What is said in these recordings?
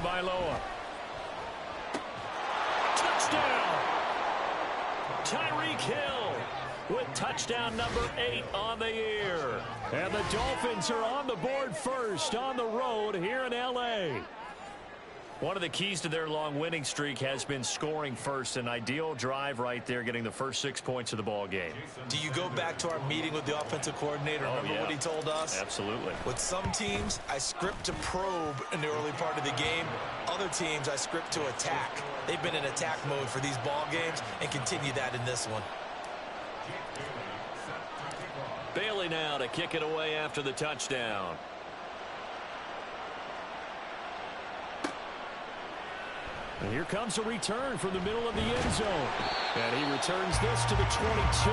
Tagovailoa. Touchdown! Tyreek Hill with touchdown number 8 on the year. And the Dolphins are on the board first on the road here in L.A. One of the keys to their long winning streak has been scoring first. An ideal drive right there, getting the first 6 points of the ball game. Do you go back to our meeting with the offensive coordinator? Remember what he told us? Absolutely. With some teams, I script to probe in the early part of the game. Other teams, I script to attack. They've been in attack mode for these ball games and continue that in this one. Bailey now to kick it away after the touchdown. And here comes a return from the middle of the end zone. And he returns this to the 22.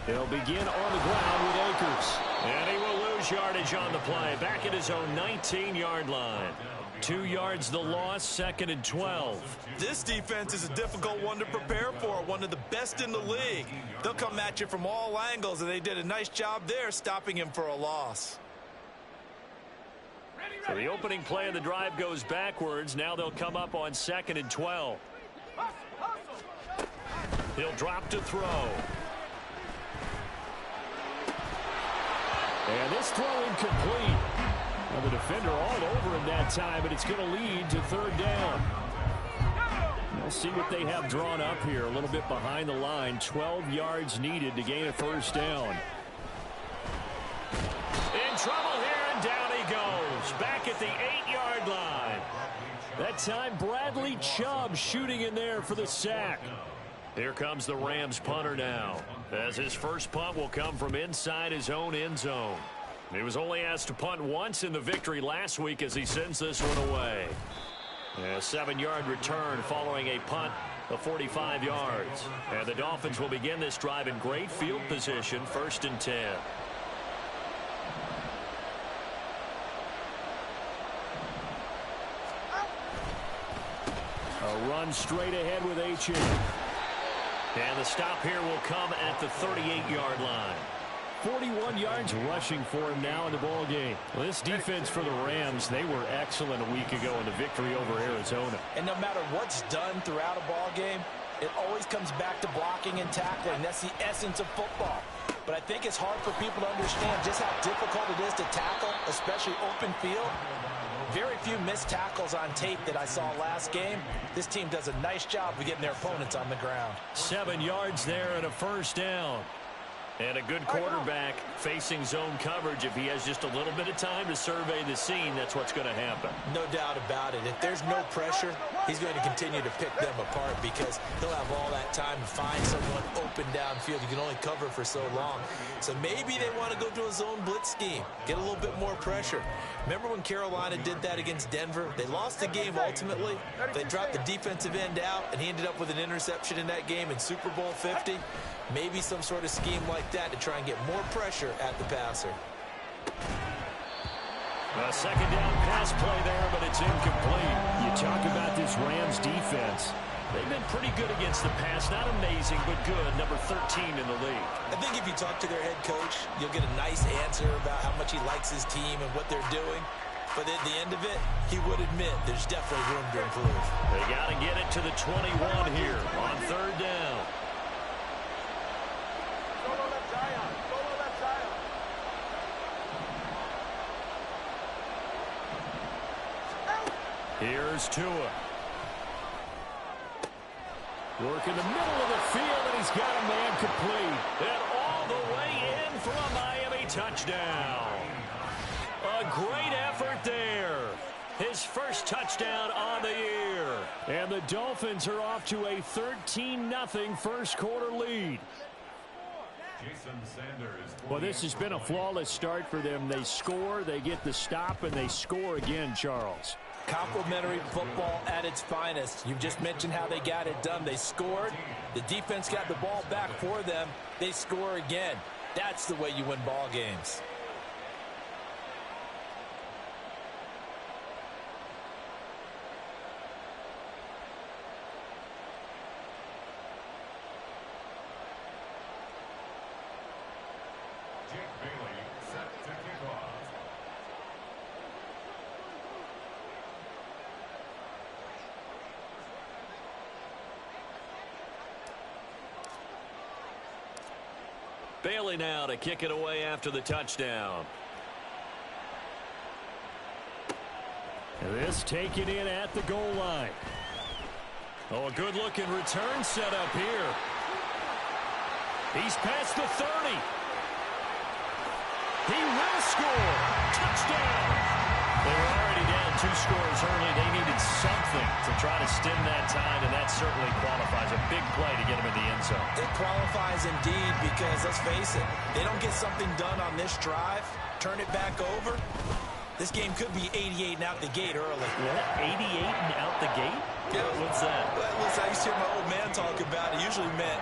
They'll begin on the ground with Akers. And he will lose yardage on the play. Back at his own 19-yard line. 2 yards the loss, 2nd and 12. This defense is a difficult one to prepare for, one of the best in the league. They'll come at you from all angles, and they did a nice job there stopping him for a loss. So the opening play of the drive goes backwards. Now they'll come up on 2nd and 12. He'll drop to throw. And this throw incomplete. Well, the defender all over him that time, but it's going to lead to 3rd down. We'll see what they have drawn up here. A little bit behind the line. 12 yards needed to gain a 1st down. In trouble here, and down he goes. Back at the 8-yard line. That time, Bradley Chubb shooting in there for the sack. Here comes the Rams punter now, as his first punt will come from inside his own end zone. He was only asked to punt once in the victory last week as he sends this one away. A 7-yard return following a punt of 45 yards. And the Dolphins will begin this drive in great field position, 1st and 10. A run straight ahead with H.A. And the stop here will come at the 38-yard line. 41 yards rushing for him now in the ball game. Well, this defense for the Rams, they were excellent a week ago in the victory over Arizona. And no matter what's done throughout a ball game, it always comes back to blocking and tackling. That's the essence of football. But I think it's hard for people to understand just how difficult it is to tackle, especially open field. Very few missed tackles on tape that I saw last game. This team does a nice job of getting their opponents on the ground. 7 yards there and a 1st down. And a good quarterback facing zone coverage. If he has just a little bit of time to survey the scene, that's what's going to happen. No doubt about it. If there's no pressure, he's going to continue to pick them apart because he'll have all that time to find someone open downfield. You can only cover for so long. So maybe they want to go to a zone blitz scheme, get a little bit more pressure. Remember when Carolina did that against Denver? They lost the game ultimately. They dropped the defensive end out, and he ended up with an interception in that game in Super Bowl 50. Maybe some sort of scheme like that to try and get more pressure at the passer. A 2nd down pass play there, but it's incomplete. You talk about this Rams defense. They've been pretty good against the pass. Not amazing, but good. Number 13 in the league. I think if you talk to their head coach, you'll get a nice answer about how much he likes his team and what they're doing. But at the end of it, he would admit there's definitely room to improve. They got to get it to the 21 here on 3rd down. Here's Tua. Work in the middle of the field, and he's got a man complete. And all the way in for a Miami touchdown. A great effort there. His first touchdown on the year. And the Dolphins are off to a 13-0 first quarter lead. Well, this has been a flawless start for them. They score, they get the stop, and they score again, Charles. Complimentary football at its finest. You've just mentioned how they got it done. They scored. The defense got the ball back for them. They score again. That's the way you win ball games. Bailey now to kick it away after the touchdown. This taken in at the goal line. Oh, a good-looking return set up here. He's past the 30. He will score. Touchdown. They were already down 2 scores early. They needed something to try to stem that tide, and that certainly qualifies. A big play to get them in the end zone. It qualifies indeed because, let's face it, they don't get something done on this drive, turn it back over. This game could be 88 and out the gate early. What? 88 and out the gate? Yeah. What's that? Well, listen, I used to hear my old man talk about it. Usually meant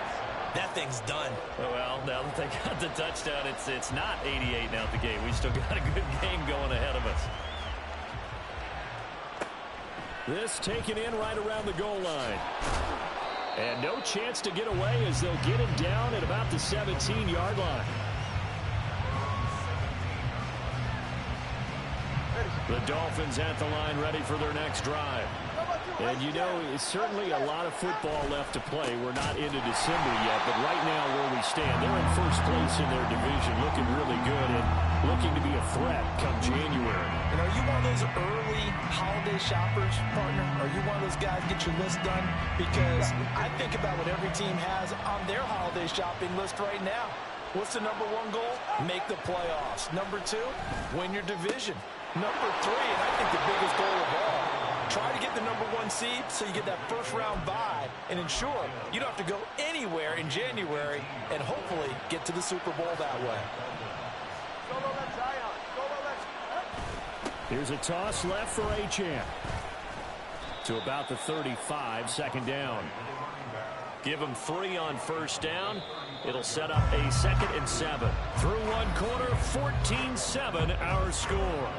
that thing's done. Well, now that they got the touchdown, it's not 88 and out the gate. We still got a good game going ahead of us. This taken in right around the goal line. And no chance to get away as they'll get him down at about the 17-yard line. The Dolphins at the line ready for their next drive. And you know, it's certainly a lot of football left to play. We're not into December yet, but right now where we stand, they're in first place in their division, looking really good and looking to be a threat come January. And are you one of those early holiday shoppers, partner? Are you one of those guys get your list done? Because I think about what every team has on their holiday shopping list right now. What's the number 1 goal? Make the playoffs. Number 2, win your division. Number 3, and I think the biggest goal of all, try to get the number 1 seed so you get that first-round bye and ensure you don't have to go anywhere in January and hopefully get to the Super Bowl that way. Here's a toss left for Achane. To about the 35, second down. Give him 3 on first down. It'll set up a 2nd and 7. Through 1 quarter, 14-7 our score.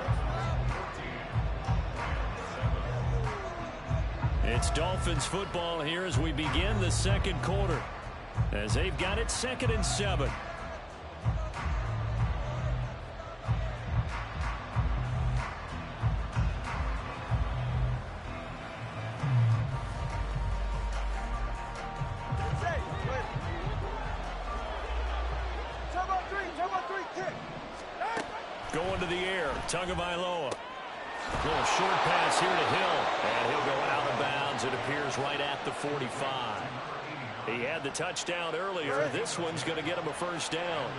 It's Dolphins football here as we begin the 2nd quarter. As they've got it 2nd and 7. Going to the air, Tagovailoa. Little short pass here to Hill, and he'll go out of bounds. It appears right at the 45. He had the touchdown earlier. This one's going to get him a first down.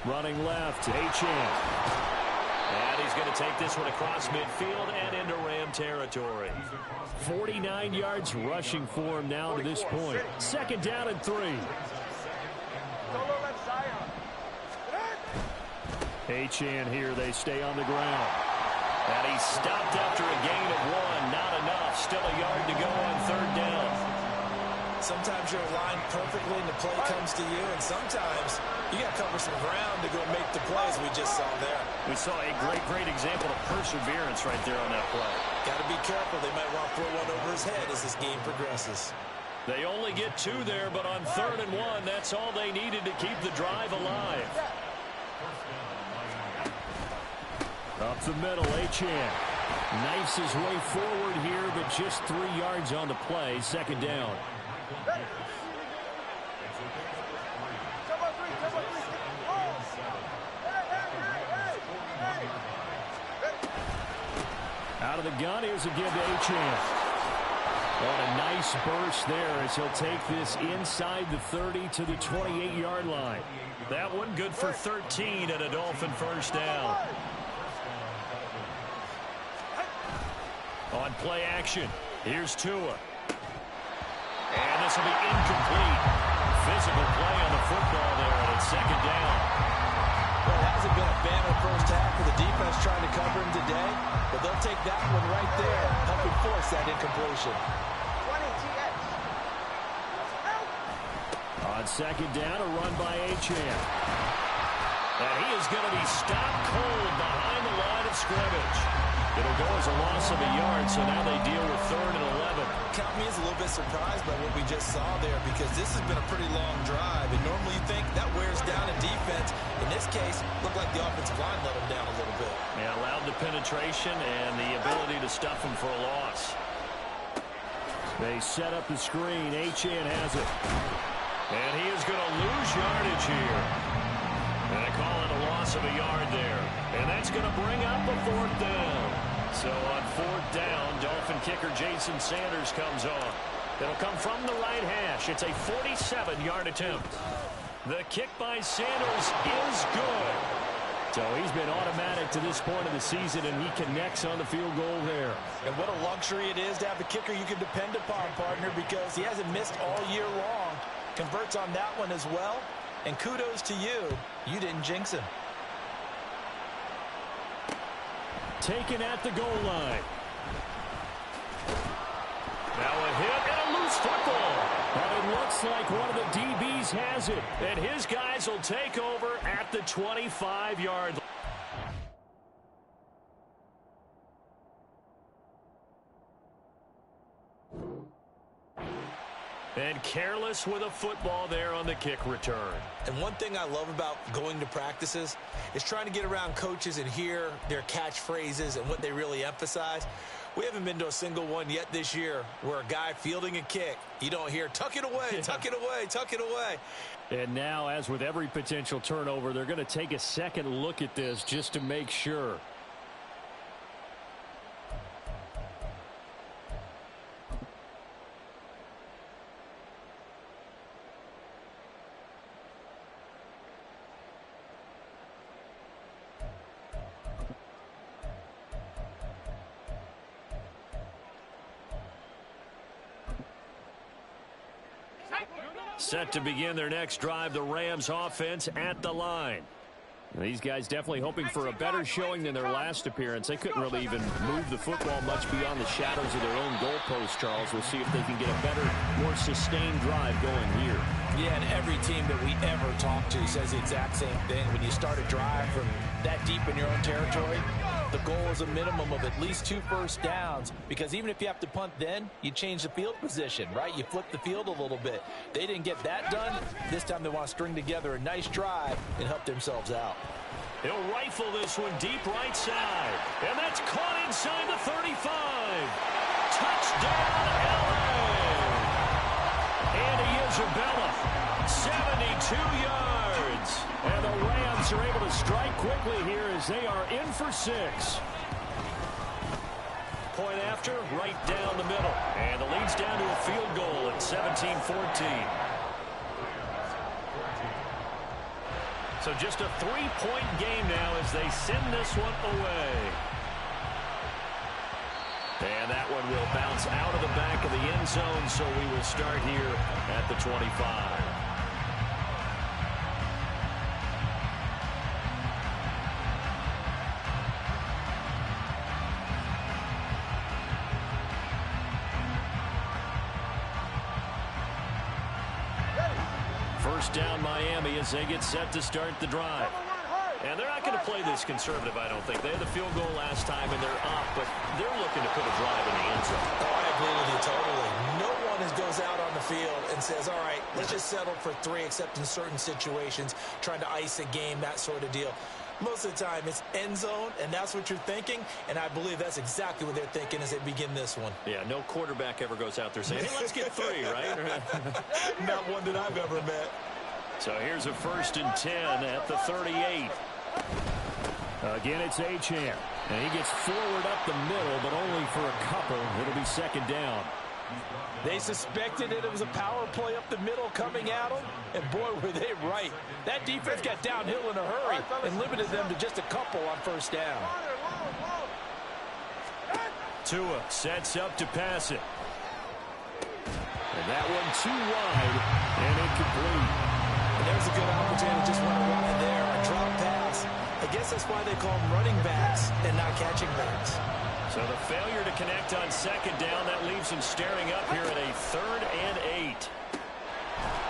Running left, Achane. And he's going to take this one across midfield and into Ram territory. 49 yards rushing for him now to this point. 2nd down and 3. Achane here, they stay on the ground. And he's stopped after a gain of 1. Not enough. Still a yard to go on 3rd down. Sometimes you're aligned perfectly and the play comes to you, and sometimes you got to cover some ground to go make the plays we just saw there. We saw a great example of perseverance right there on that play. Got to be careful. They might want to throw one over his head as this game progresses. They only get 2 there, but on 3rd and 1, that's all they needed to keep the drive alive. Up the middle, Achane knifes his way forward here, but just 3 yards on the play. 2nd down. Out of the gun, here's a give to Achane. On a nice burst there as he'll take this inside the 30 to the 28-yard line. That one good for 13 and a Dolphin first down. On play action, here's Tua. And this will be incomplete. Physical play on the football there, and it's second down. Well, it hasn't been a banner first half for the defense trying to cover him today, but they'll take that one right there, helping force that incompletion. On second down, a run by Achane. And he is going to be stopped cold behind the line of scrimmage. It'll go as a loss of a yard, so now they deal with 3rd and 11. Count me as a little bit surprised by what we just saw there, because this has been a pretty long drive, and normally you think that wears down a defense. In this case, looked like the offensive line let them down a little bit. Yeah, allowed the penetration and the ability to stuff him for a loss. They set up the screen. Achane has it. And he is going to lose yardage here. And they call it a loss of a yard there. And that's going to bring up a 4th down. So on 4th down, Dolphin kicker Jason Sanders comes on. It'll come from the right hash. It's a 47-yard attempt. The kick by Sanders is good. So he's been automatic to this point of the season, and he connects on the field goal there. And what a luxury it is to have a kicker you can depend upon, partner, because he hasn't missed all year long. Converts on that one as well. And kudos to you. You didn't jinx him. Taken at the goal line. Now a hit and a loose football. But it looks like one of the DBs has it. And his guys will take over at the 25-yard line. And careless with a football there on the kick return. And one thing I love about going to practices is trying to get around coaches and hear their catchphrases and what they really emphasize. We haven't been to a single one yet this year where a guy fielding a kick, you don't hear, tuck it away, tuck it away, tuck it away. And now, as with every potential turnover, they're going to take a second look at this just to make sure. Set to begin their next drive, the Rams offense at the line. These guys definitely hoping for a better showing than their last appearance. They couldn't really even move the football much beyond the shadows of their own goalpost, Charles. We'll see if they can get a better, more sustained drive going here. Yeah, and every team that we ever talk to says the exact same thing. When you start a drive from that deep in your own territory, the goal is a minimum of at least 2 first downs, because even if you have to punt then, you change the field position, right? You flip the field a little bit. They didn't get that done. This time they want to string together a nice drive and help themselves out. He'll rifle this one deep right side. And that's caught inside the 35. Touchdown, LA. Andy Isabella, 72 yards. And the Rams are able to strike quickly here as they are in for 6. Point after, right down the middle. And the lead's down to a field goal at 17-14. So just a 3-point game now as they send this one away. And that one will bounce out of the back of the end zone, so we will start here at the 25. First down Miami as they get set to start the drive. And they're not going to play this conservative, I don't think. They had the field goal last time, and they're up, but they're looking to put a drive in the end zone. Oh, I agree with you totally. No one goes out on the field and says, all right, let's just settle for 3, except in certain situations, trying to ice a game, that sort of deal. Most of the time, it's end zone, and that's what you're thinking, and I believe that's exactly what they're thinking as they begin this one. Yeah, no quarterback ever goes out there saying, hey, let's get 3, right? Not one that I've ever met. So here's a 1st and 10 at the 38. Again, it's Achane. And he gets forward up the middle, but only for a couple. It'll be second down. They suspected that it was a power play up the middle coming at them, and boy, were they right. That defense got downhill in a hurry and limited them to just a couple on first down. Tua sets up to pass it. And that one too wide and incomplete. And there's a good opportunity, just went wide there. A drop pass. I guess that's why they call them running backs and not catching backs. So the failure to connect on second down, that leaves him staring up here at a 3rd and 8.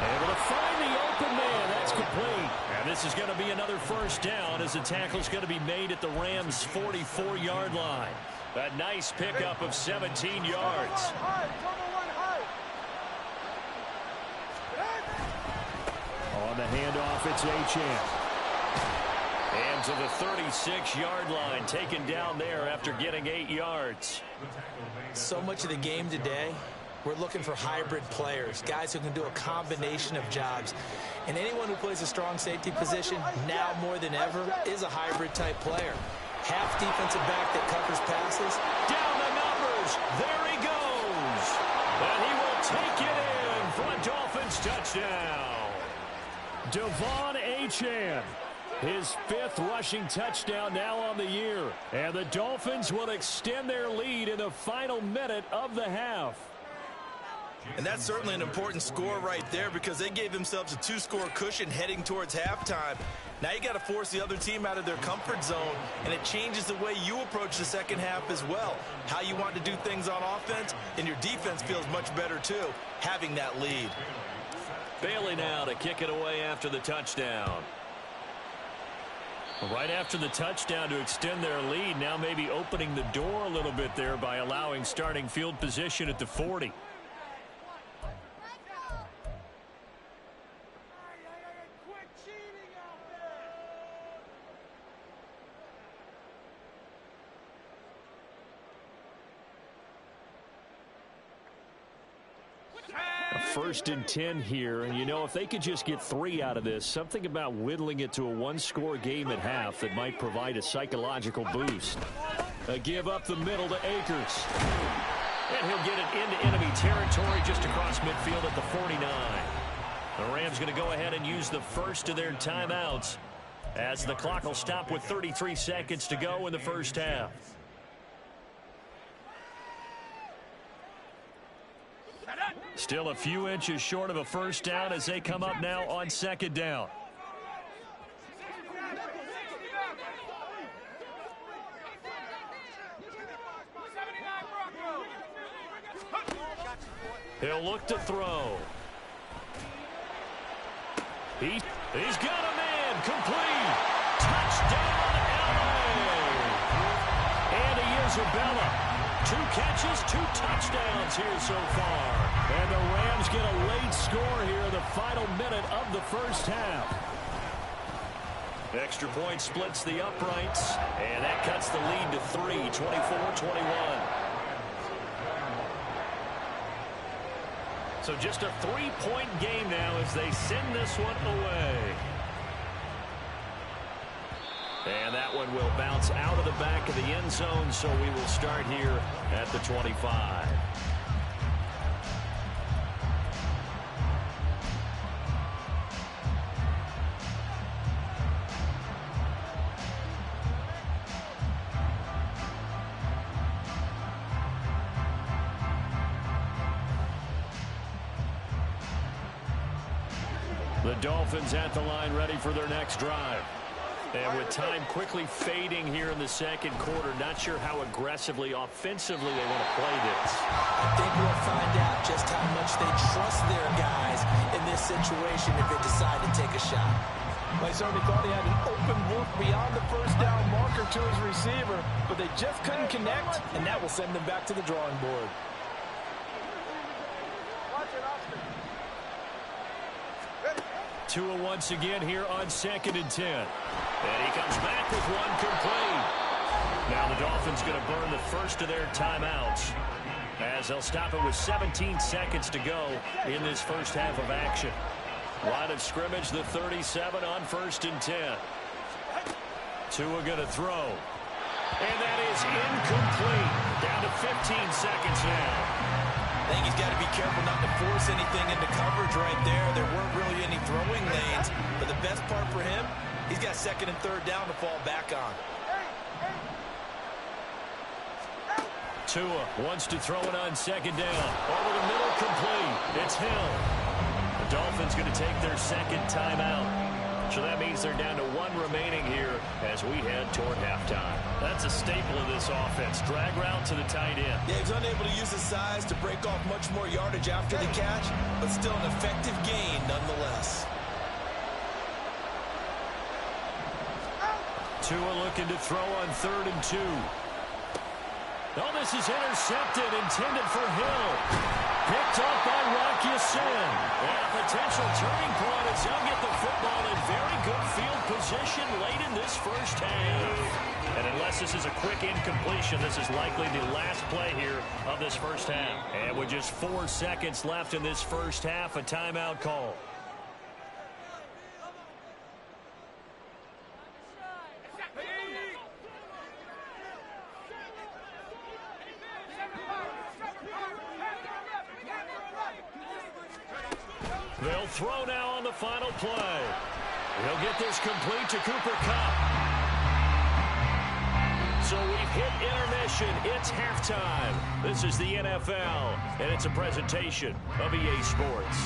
Able to find the open man. That's complete. And this is going to be another first down as the tackle's going to be made at the Rams' 44-yard line. A nice pickup of 17 yards. On the handoff, it's Achane. And to the 36-yard line, taken down there after getting 8 yards. So much of the game today, we're looking for hybrid players, guys who can do a combination of jobs. And anyone who plays a strong safety position, now more than ever, is a hybrid-type player. Half defensive back that covers passes. Down the numbers. There he goes. And he will take it in for a Dolphins touchdown. Devon Achane. His 5th rushing touchdown now on the year. And the Dolphins will extend their lead in the final minute of the half. And that's certainly an important score right there because they gave themselves a 2-score cushion heading towards halftime. Now you got to force the other team out of their comfort zone, and it changes the way you approach the second half as well. How you want to do things on offense, and your defense feels much better too, having that lead. Bailey now to kick it away after the touchdown. Right after the touchdown to extend their lead, now maybe opening the door a little bit there by allowing starting field position at the 40. First and 10 here, and you know, if they could just get 3 out of this, something about whittling it to a 1-score game at half that might provide a psychological boost. A give up the middle to Akers. And he'll get it into enemy territory just across midfield at the 49. The Rams going to go ahead and use the first of their timeouts as the clock will stop with 33 seconds to go in the first half. Still a few inches short of a first down as they come up now on second down. He'll look to throw. He's got a man. Complete. Touchdown, LA. And Isabella. 2 catches, 2 touchdowns here so far. And the Rams get a late score here in the final minute of the first half. Extra point splits the uprights, and that cuts the lead to 3, 24-21. So just a 3-point game now as they send this one away. And that one will bounce out of the back of the end zone, so we will start here at the 25. The Dolphins at the line ready for their next drive. And with time quickly fading here in the second quarter, not sure how aggressively, offensively they want to play this. I think we'll find out just how much they trust their guys in this situation if they decide to take a shot. They certainly thought he had an open look beyond the first down marker to his receiver, but they just couldn't connect, and that will send them back to the drawing board. Tua once again here on 2nd and 10. And he comes back with one complete. Now the Dolphins going to burn the first of their timeouts as they'll stop it with 17 seconds to go in this first half of action. Line of scrimmage, the 37 on 1st and 10. Tua going to throw. And that is incomplete. Down to 15 seconds now. think he's got to be careful not to force anything into coverage right there. There weren't really any throwing lanes, but the best part for him, he's got second and third down to fall back on. Tua wants to throw it on second down. Over the middle, complete. It's Hill. The Dolphins going to take their second timeout. So that means they're down to one remaining here as we head toward halftime. That's a staple of this offense. Drag route to the tight end. Yeah, he's unable to use his size to break off much more yardage after the catch, but still an effective gain nonetheless. Tua looking to throw on 3rd and 2. Oh, this is intercepted, intended for Hill. Picked up by Rocky Sin. And a potential turning point as he'll get the football in very good field position late in this first half. And unless this is a quick incompletion, this is likely the last play here of this first half. And with just 4 seconds left in this first half, a timeout call. They'll throw now on the final play. He'll get this complete to Cooper Kupp. So we've hit intermission. It's halftime. This is the NFL, and it's a presentation of EA Sports.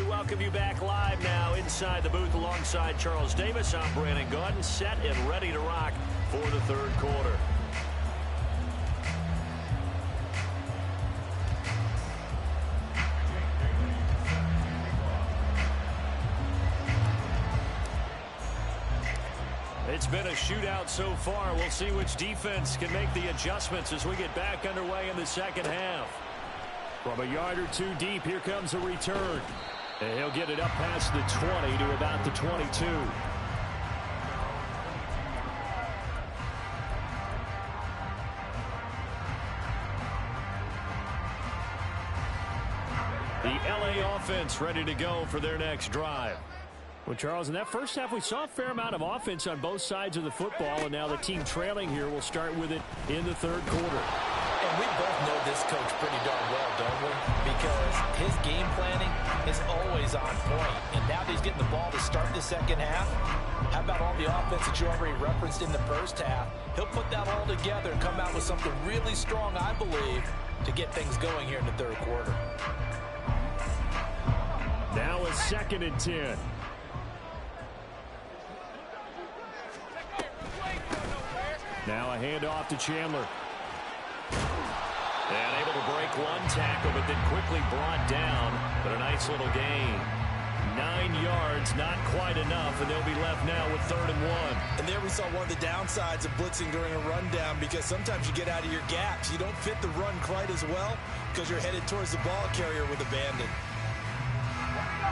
Welcome you back live now inside the booth alongside Charles Davis. I'm Brandon Gaudin, set and ready to rock for the third quarter. It's been a shootout so far. We'll see which defense can make the adjustments as we get back underway in the second half. From a yard or two deep, here comes a return. And he'll get it up past the 20 to about the 22. The LA offense ready to go for their next drive. Well, Charles, in that first half, we saw a fair amount of offense on both sides of the football, and now the team trailing here will start with it in the third quarter. And we both know this coach pretty darn well, don't we? Because his game planning is always on point. And now that he's getting the ball to start the second half, how about all the offense that you already referenced in the first half? He'll put that all together and come out with something really strong, I believe, to get things going here in the third quarter. Now a 2nd and 10. Now a handoff to Chandler. And able to break one tackle, but then quickly brought down. But a nice little gain. 9 yards, not quite enough, and they'll be left now with 3rd and 1. And there we saw one of the downsides of blitzing during a rundown, because sometimes you get out of your gaps. You don't fit the run quite as well because you're headed towards the ball carrier with abandon.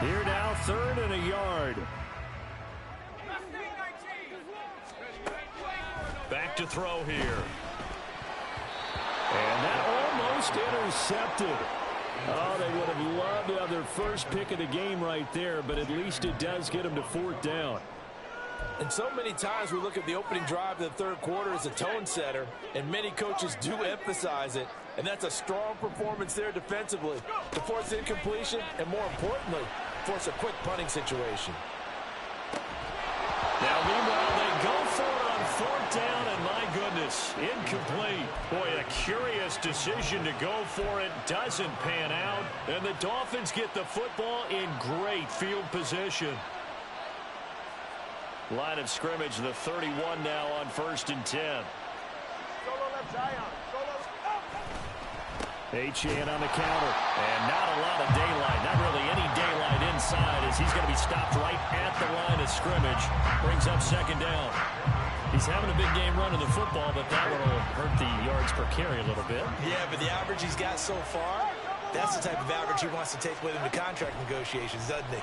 Here now, 3rd and a yard. Back to throw here. And that almost intercepted. Oh, they would have loved to have their first pick of the game right there, but at least it does get them to 4th down. And so many times we look at the opening drive of the third quarter as a tone setter, and many coaches do emphasize it, and that's a strong performance there defensively to force incompletion and, more importantly, force a quick punting situation. Now, meanwhile, they go for it on 4th down, and my goodness, incomplete. Boy, a curious decision to go for it. Doesn't pan out, and the Dolphins get the football in great field position. Line of scrimmage, the 31 now on 1st and 10. Achane on the counter, and not a lot of daylight. Not really any daylight inside as he's going to be stopped right at the line of scrimmage. Brings up second down. He's having a big game running the football, but that one will hurt the yards per carry a little bit. Yeah, but the average he's got so far, that's the type of average he wants to take with him to contract negotiations, doesn't he?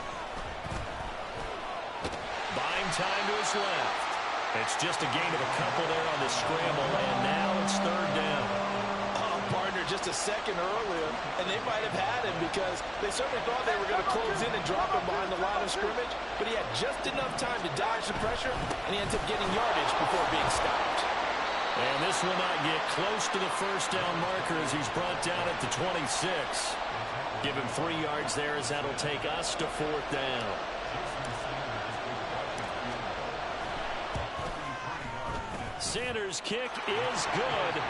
Buying time to his left. It's just a gain of a couple there on the scramble, and now it's third down. Partner just a second earlier, and they might have had him because they certainly thought they were going to close in and drop him behind the line of scrimmage, but he had just enough time to dodge the pressure, and he ends up getting yardage before being stopped. And this will not get close to the first down marker as he's brought down at the 26. Give him 3 yards there as that'll take us to fourth down. Sanders' kick is good.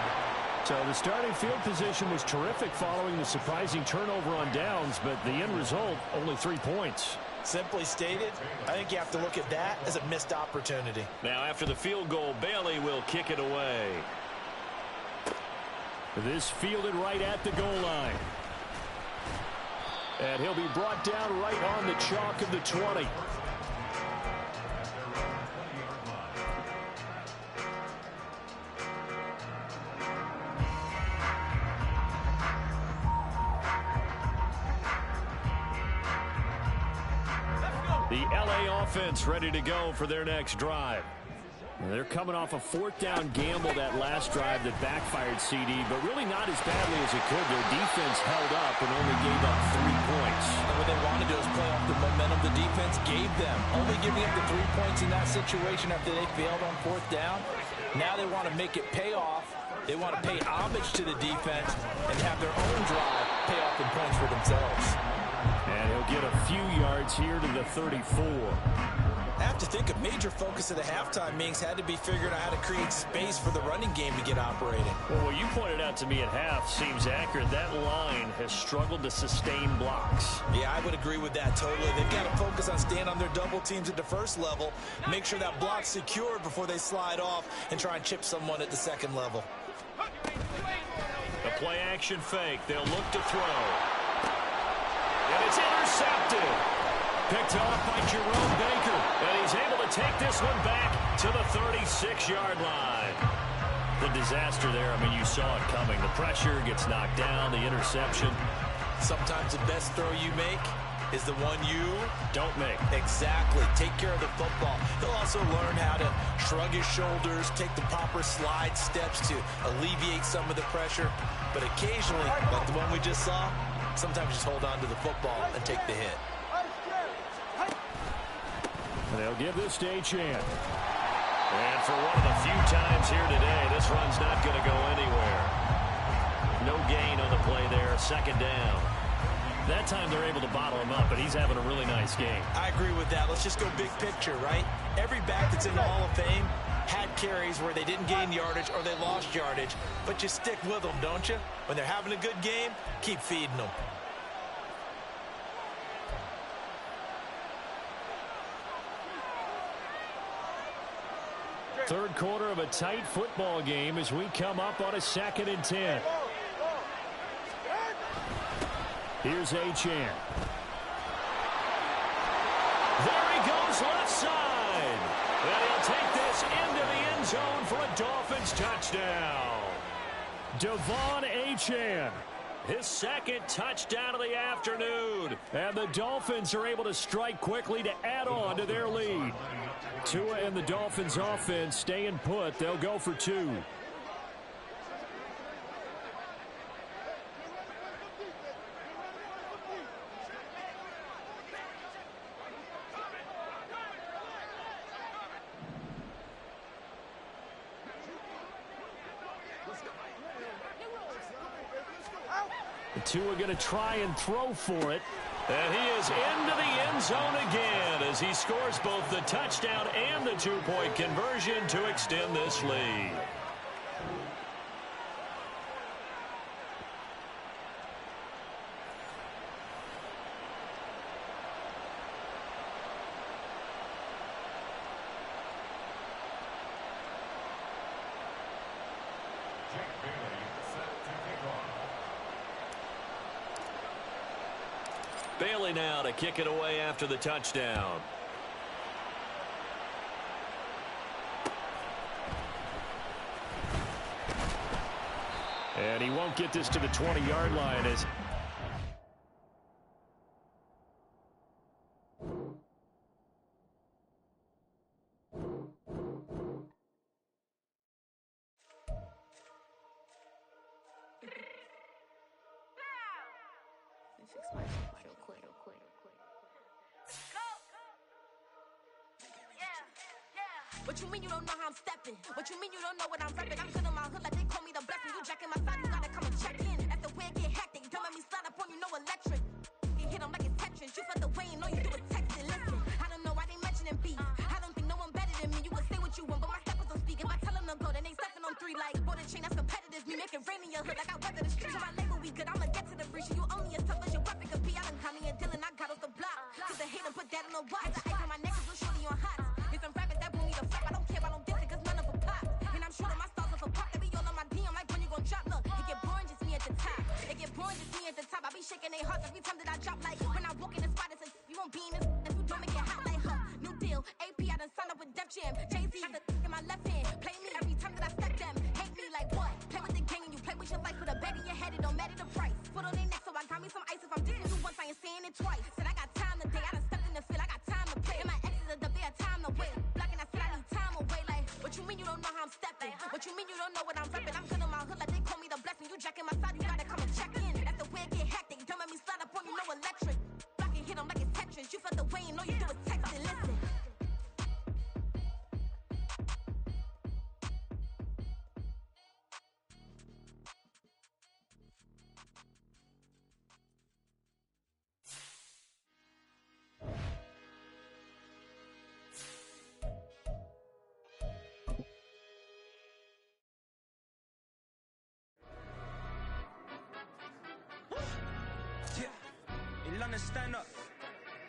So the starting field position was terrific following the surprising turnover on downs, but the end result, only 3 points. Simply stated, I think you have to look at that as a missed opportunity. Now after the field goal, Bailey will kick it away. This fielded right at the goal line. And he'll be brought down right on the chalk of the 20. The LA offense ready to go for their next drive. They're coming off a fourth down gamble that last drive that backfired CD, but really not as badly as it could. Their defense held up and only gave up 3 points. And what they wanted to do is play off the momentum the defense gave them. Only giving up the 3 points in that situation after they failed on fourth down. Now they want to make it pay off. They want to pay homage to the defense and have their own drive pay off in points for themselves. And he'll get a few yards here to the 34. I have to think a major focus of the halftime meetings had to be figuring out how to create space for the running game to get operating. Well, what you pointed out to me at half seems accurate. That line has struggled to sustain blocks. Yeah, I would agree with that totally. They've got to focus on staying on their double teams at the first level, make sure that block's secured before they slide off and try and chip someone at the second level. The play action fake. They'll look to throw. And it's intercepted. Picked off by Jerome Baker. And he's able to take this one back to the 36-yard line. The disaster there, I mean, you saw it coming. The pressure gets knocked down, the interception. Sometimes the best throw you make is the one you don't make. Exactly. Take care of the football. He'll also learn how to shrug his shoulders, take the proper slide steps to alleviate some of the pressure. But occasionally, like the one we just saw, sometimes just hold on to the football and take the hit. They'll give this to Achane. And for one of the few times here today, this run's not going to go anywhere. No gain on the play there. Second down. That time they're able to bottle him up, but he's having a really nice game. I agree with that. Let's just go big picture, right? Every back that's in the Hall of Fame had carries where they didn't gain yardage or they lost yardage, but you stick with them, don't you? When they're having a good game, keep feeding them. Third quarter of a tight football game as we come up on a 2nd and 10. Here's Achane. There he goes left side. And he'll take this into the end zone for a Dolphins touchdown. Devon Achane. His second touchdown of the afternoon. And the Dolphins are able to strike quickly to add on to their lead. Tua and the Dolphins offense staying put. They'll go for 2. Tua going to try and throw for it. And he is into the end zone again as he scores both the touchdown and the 2-point conversion to extend this lead. Bailey now to kick it away after the touchdown. And he won't get this to the 20-yard line as What you mean you don't know how I'm stepping? What you mean you don't know what I'm repping? I'm good in my hood like they call me the blessing. You jacking my side, you gotta come and check in. That's the way it get hectic. Don't let me slide up on you, no electric. You hit them like it's Tetris. You felt the way and all you do is text it. Listen, I don't know why they mentioning beef. I don't think no one better than me. You will say what you want, but my steppers don't speak. If I tell them to go, then they stepping on 3 like border chain. That's competitive. Me make it rain in your hood like I weather the streets. So my label we good. I'ma get to the free. You only as tough as your weapon could be. I done call me a Dylan. I got off the block. Cause the hate and put that on the watch. The ice on my neck is little shorty on hot. It's some rappers that boom me the flap. I don't care, I don't diss it, cause none of them pop. And I'm shooting my stars off a pop. They be all on my DM like when you gon' drop. Look, it get boring, just me at the top. It get boring, just me at the top. I be shaking their hearts every time that I drop. Like when I walk in the spot, it says you won't be in this. If you don't make it hot like her. New deal, AP, I done signed up with Def Jam. Jay-Z has the in my left hand. Play me every time that I step them. Hate me like what? Play with the gang and you play with your life. Put a bet in your head, it don't matter the price. Put on their neck, so I got me some ice. If I'm dissing you once, I ain't saying it twice. Said I got time today, I done stepped in the field, I got time to play. And my exes are the bare time to wait. Blocking, I said I need time away. Like, what you mean you don't know how I'm stepping? What you mean you don't know what I'm repping? I'm good in my hood like they call me the blessing. You jacking my side, you gotta come and check in. That's the way it get hectic. Don't let me slide up on you, no electric. Blocking, hit them like it's Tetris. You felt the way and all you do is text it. Listen. In London, stand up.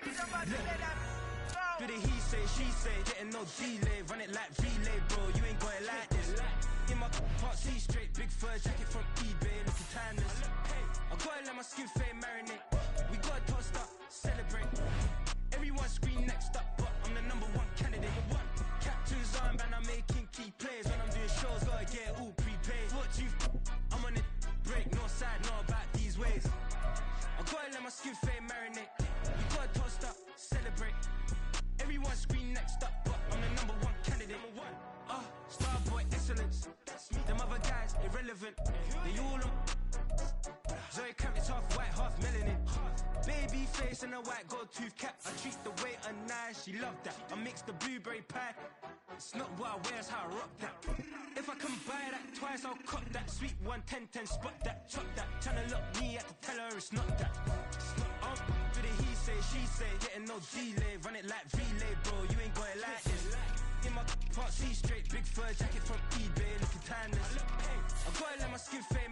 Do the he say, she say, getting no delay. Run it like relay, bro. You ain't got it like this. In my part C straight, big fur jacket from eBay, looking timeless. I gotta let my skin fade marinate. We gotta toast up, celebrate. Everyone scream next up, but I'm the #1 candidate. Captain's armband, I'm making key plays. When I'm doing shows, gotta get it all prepaid. What you I'm on it, break, no side, no about these ways. I gotta let my skin fade marinate. We gotta toast up, celebrate. Everyone scream next up, but I'm the #1 candidate. Starboy excellence. Them other guys irrelevant. They all on. Zoe Camp is half white, half melanin. Baby face and a white gold tooth cap. I treat the waiter nice, she love that. I mix the blueberry pie. It's not what I wear, it's how I rock that. If I can buy that twice, I'll cut that. Sweet 110, spot that, chop that. Tryna look me at to tell her it's not that. Do the he say, she say, getting no delay. Run it like relay, bro. You ain't got it like this. In my part C straight, big fur jacket from eBay, looking timeless. I gotta let my skin fade